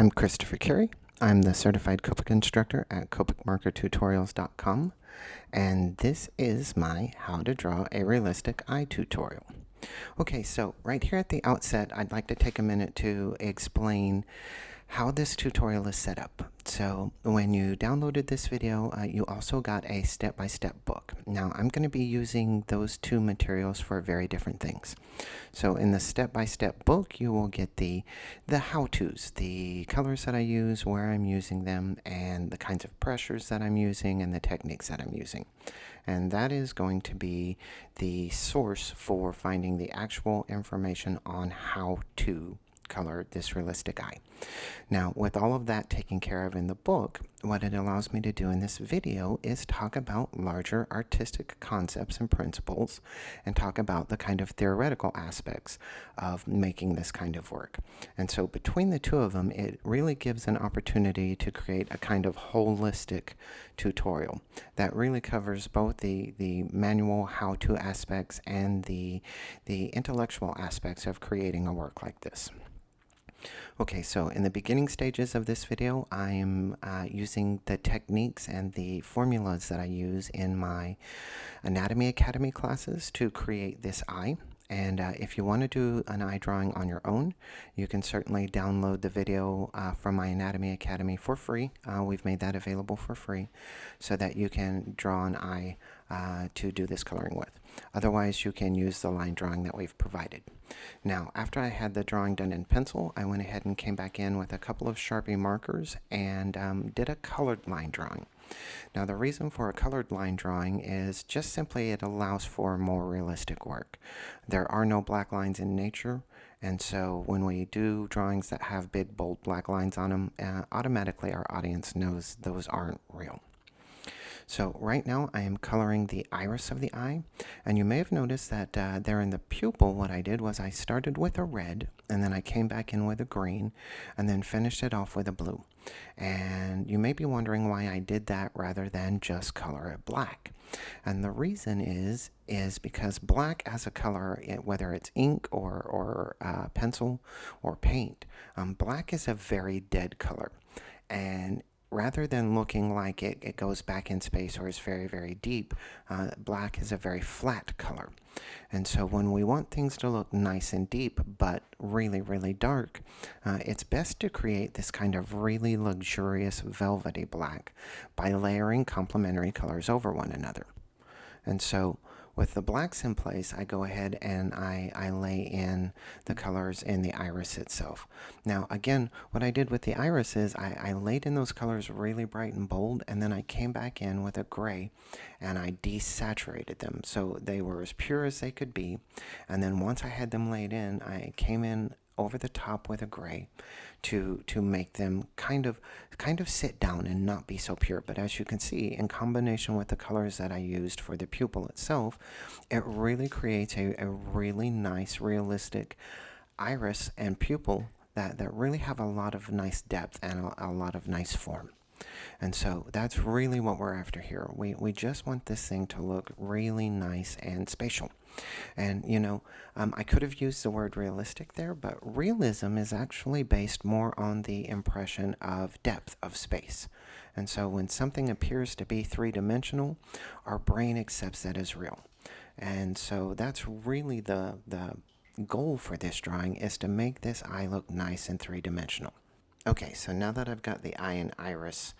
I'm Christopher Carey. I'm the certified Copic instructor at copicmarkertutorials.com, and this is my How to Draw a Realistic Eye tutorial. Okay, so right here at the outset, I'd like to take a minute to explain how this tutorial is set up. So when you downloaded this video, you also got a step-by-step book. Now I'm going to be using those two materials for very different things. So in the step-by-step book, you will get the how-tos, the colors that I use, where I'm using them, and the kinds of pressures that I'm using, and the techniques that I'm using. And that is going to be the source for finding the actual information on how to color this realistic eye. Now, with all of that taken care of in the book, what it allows me to do in this video is talk about larger artistic concepts and principles, and talk about the kind of theoretical aspects of making this kind of work. And so between the two of them, it really gives an opportunity to create a kind of holistic tutorial that really covers both the manual how-to aspects and the intellectual aspects of creating a work like this. Okay, so in the beginning stages of this video, I am using the techniques and the formulas that I use in my Anatomy Academy classes to create this eye. And if you want to do an eye drawing on your own, you can certainly download the video from my Anatomy Academy for free. We've made that available for free so that you can draw an eye to do this coloring with. Otherwise, you can use the line drawing that we've provided. Now, after I had the drawing done in pencil, I went ahead and came back in with a couple of Sharpie markers and did a colored line drawing. Now, the reason for a colored line drawing is just simply it allows for more realistic work. There are no black lines in nature, and so when we do drawings that have big, bold black lines on them, automatically our audience knows those aren't real. So right now I am coloring the iris of the eye, and you may have noticed that there in the pupil, what I did was I started with a red, and then I came back in with a green, and then finished it off with a blue. And you may be wondering why I did that rather than just color it black. And the reason is because black as a color, whether it's ink or pencil or paint, black is a very dead color. And rather than looking like it goes back in space or is very, very deep, black is a very flat color. And so when we want things to look nice and deep, but really, really dark, it's best to create this kind of really luxurious velvety black by layering complementary colors over one another. And so with the blacks in place, I go ahead and I lay in the colors in the iris itself. Now, again, what I did with the iris is I laid in those colors really bright and bold, and then I came back in with a gray and I desaturated them so they were as pure as they could be. And then once I had them laid in, I came in over the top with a gray to make them kind of sit down and not be so pure. But as you can see, in combination with the colors that I used for the pupil itself, it really creates a really nice, realistic iris and pupil that really have a lot of nice depth and a lot of nice form. And so that's really what we're after here. We just want this thing to look really nice and spatial. And, you know, I could have used the word realistic there, but realism is actually based more on the impression of depth of space. And so when something appears to be three-dimensional, our brain accepts that as real. And so that's really the goal for this drawing, is to make this eye look nice and three-dimensional. Okay, so now that I've got the eye and iris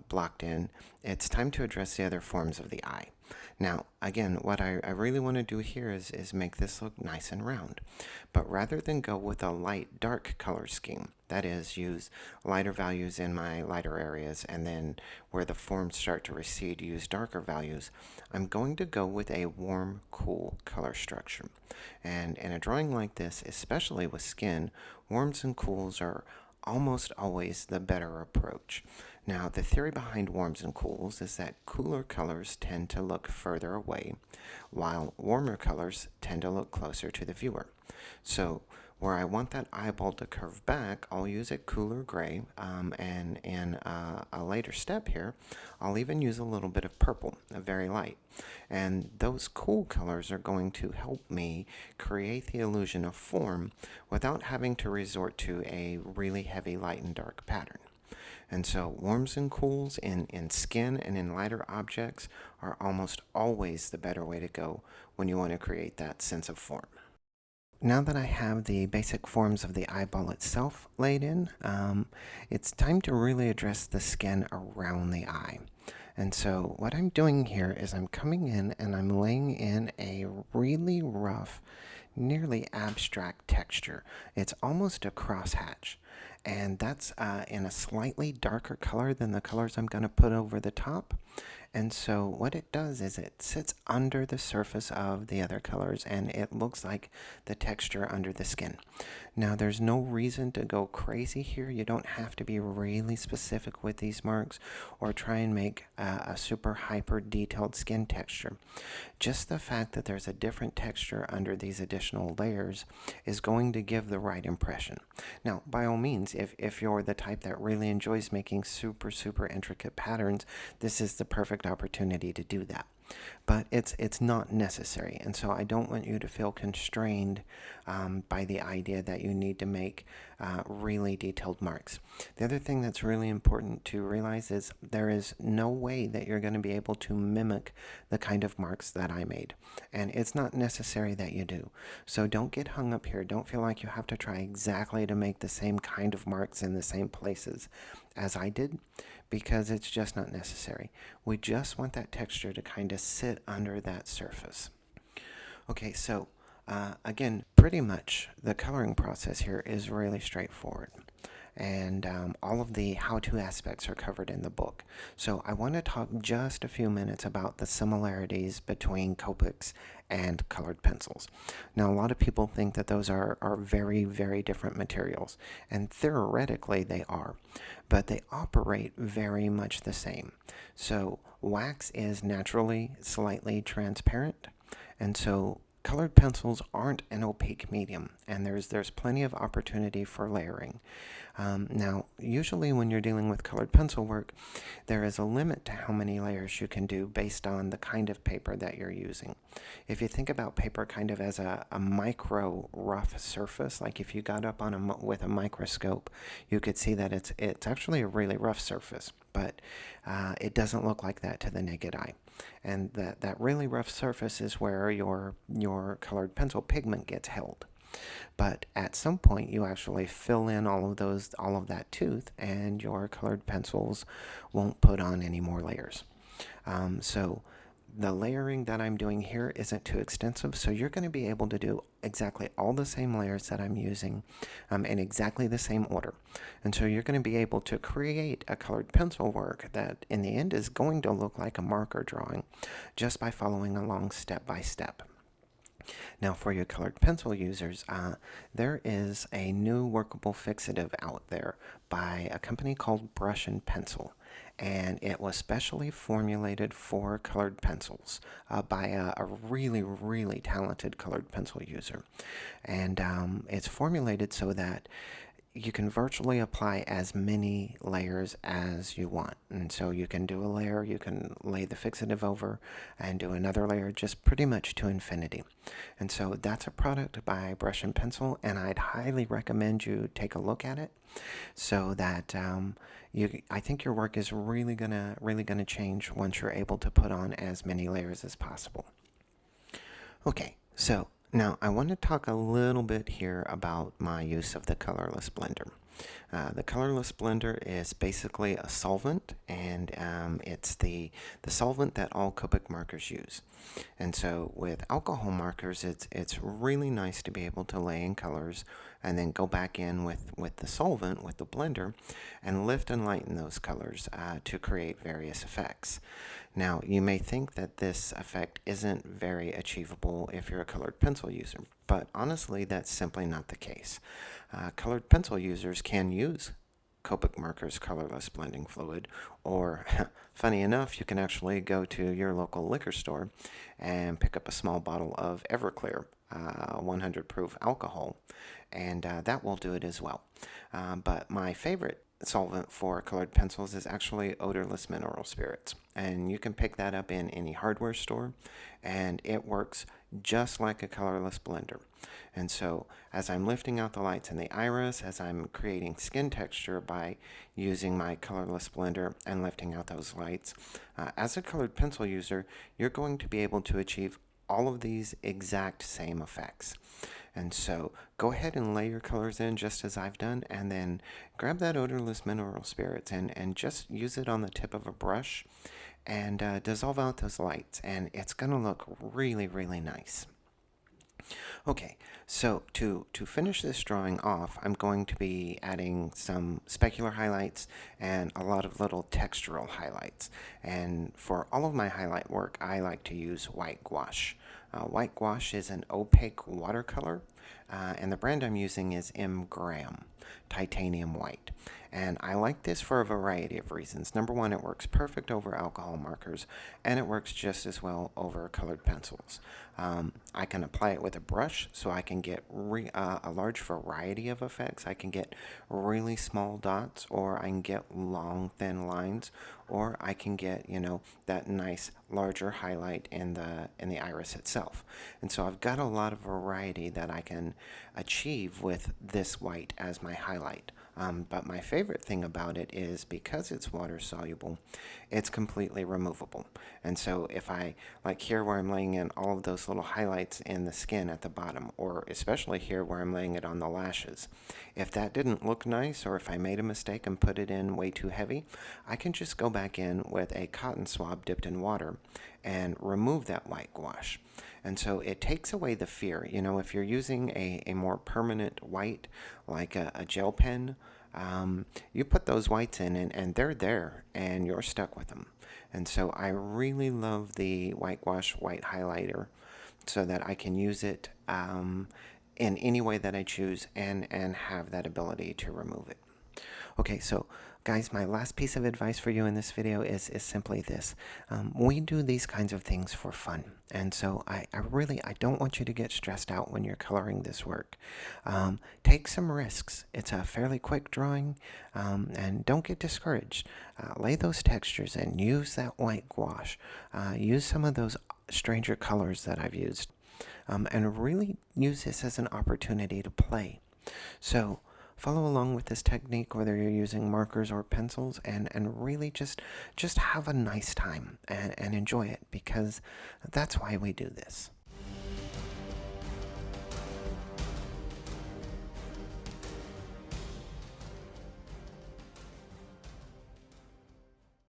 blocked in, it's time to address the other forms of the eye. Now, again, what I really want to do here is make this look nice and round. But rather than go with a light-dark color scheme, that is, use lighter values in my lighter areas, and then where the forms start to recede, use darker values, I'm going to go with a warm-cool color structure. And in a drawing like this, especially with skin, warms and cools are almost always the better approach. Now, the theory behind warms and cools is that cooler colors tend to look further away, while warmer colors tend to look closer to the viewer. So Where I want that eyeball to curve back, I'll use a cooler gray, and in a later step here, I'll even use a little bit of purple, a very light. And those cool colors are going to help me create the illusion of form without having to resort to a really heavy light and dark pattern. And so warms and cools in skin and in lighter objects are almost always the better way to go when you want to create that sense of form. Now that I have the basic forms of the eyeball itself laid in, it's time to really address the skin around the eye. And so what I'm doing here is I'm coming in and I'm laying in a really rough, nearly abstract texture. It's almost a crosshatch. And that's in a slightly darker color than the colors I'm going to put over the top. And so what it does is it sits under the surface of the other colors and it looks like the texture under the skin. Now there's no reason to go crazy here. You don't have to be really specific with these marks or try and make a super hyper detailed skin texture. Just the fact that there's a different texture under these additional layers is going to give the right impression. Now by all means, if you're the type that really enjoys making super intricate patterns, this is the perfect opportunity to do that. But it's not necessary, and so I don't want you to feel constrained by the idea that you need to make really detailed marks. The other thing that's really important to realize is there is no way that you're going to be able to mimic the kind of marks that I made, and it's not necessary that you do. So don't get hung up here. Don't feel like you have to try exactly to make the same kind of marks in the same places as I did, because it's just not necessary. We just want that texture to kind of sit under that surface. Okay, so again, pretty much the coloring process here is really straightforward. And all of the how-to aspects are covered in the book. So I want to talk just a few minutes about the similarities between Copics and colored pencils. Now, a lot of people think that those are very different materials, and theoretically they are, but they operate very much the same. So wax is naturally slightly transparent, and so colored pencils aren't an opaque medium, and there's plenty of opportunity for layering. Now, usually when you're dealing with colored pencil work, there is a limit to how many layers you can do based on the kind of paper that you're using. If you think about paper kind of as a micro rough surface, like if you got up on with a microscope, you could see that it's actually a really rough surface, but it doesn't look like that to the naked eye. And that really rough surface is where your colored pencil pigment gets held. But at some point, you actually fill in all of that tooth, and your colored pencils won't put on any more layers. So the layering that I'm doing here isn't too extensive, so you're going to be able to do exactly all the same layers that I'm using in exactly the same order. And so you're going to be able to create a colored pencil work that in the end is going to look like a marker drawing just by following along step by step. Now for your colored pencil users, there is a new workable fixative out there by a company called Brush and Pencil, and it was specially formulated for colored pencils by a really talented colored pencil user. And it's formulated so that you can virtually apply as many layers as you want. And so you can do a layer, you can lay the fixative over, and do another layer just pretty much to infinity. And so that's a product by Brush and Pencil, and I'd highly recommend you take a look at it so that I think your work is really gonna change once you're able to put on as many layers as possible. Okay, so now I want to talk a little bit here about my use of the colorless blender. The colorless blender is basically a solvent, and it's the solvent that all Copic markers use. And so with alcohol markers, it's really nice to be able to lay in colors and then go back in with the solvent, with the blender, and lift and lighten those colors to create various effects. Now, you may think that this effect isn't very achievable if you're a colored pencil user, but honestly, that's simply not the case. Colored pencil users can use Copic Marker's colorless blending fluid, or funny enough, you can actually go to your local liquor store and pick up a small bottle of Everclear 100 proof alcohol, and that will do it as well. But my favorite solvent for colored pencils is actually odorless mineral spirits, and you can pick that up in any hardware store, and it works just like a colorless blender. And so as I'm lifting out the lights in the iris, as I'm creating skin texture by using my colorless blender and lifting out those lights, as a colored pencil user, you're going to be able to achieve all of these exact same effects. And so go ahead and lay your colors in just as I've done, and then grab that odorless mineral spirits and just use it on the tip of a brush and dissolve out those lights, and it's going to look really, really nice. Okay, so to finish this drawing off, I'm going to be adding some specular highlights and a lot of little textural highlights. And for all of my highlight work, I like to use white gouache. White gouache is an opaque watercolor, and the brand I'm using is M. Graham Titanium White. And I like this for a variety of reasons. Number one, it works perfect over alcohol markers, and it works just as well over colored pencils. I can apply it with a brush, so I can get a large variety of effects. I can get really small dots, or I can get long, thin lines, or I can get, that nice larger highlight in the iris itself. And so I've got a lot of variety that I can achieve with this white as my highlight. But my favorite thing about it is because it's water soluble, it's completely removable. And so if I, like here where I'm laying in all of those little highlights in the skin at the bottom, or especially here where I'm laying it on the lashes, if that didn't look nice, or if I made a mistake and put it in way too heavy, I can just go back in with a cotton swab dipped in water and remove that white gouache. And so it takes away the fear. If you're using a more permanent white, like a gel pen, you put those whites in and they're there and you're stuck with them. And so I really love the white gouache white highlighter so that I can use it in any way that I choose and have that ability to remove it. Okay, so guys, my last piece of advice for you in this video is simply this. We do these kinds of things for fun, and so I don't want you to get stressed out when you're coloring this work. Take some risks. It's a fairly quick drawing, and don't get discouraged. Lay those textures in. Use that white gouache. Use some of those stranger colors that I've used, and really use this as an opportunity to play. So follow along with this technique, whether you're using markers or pencils, and really just have a nice time and enjoy it, because that's why we do this.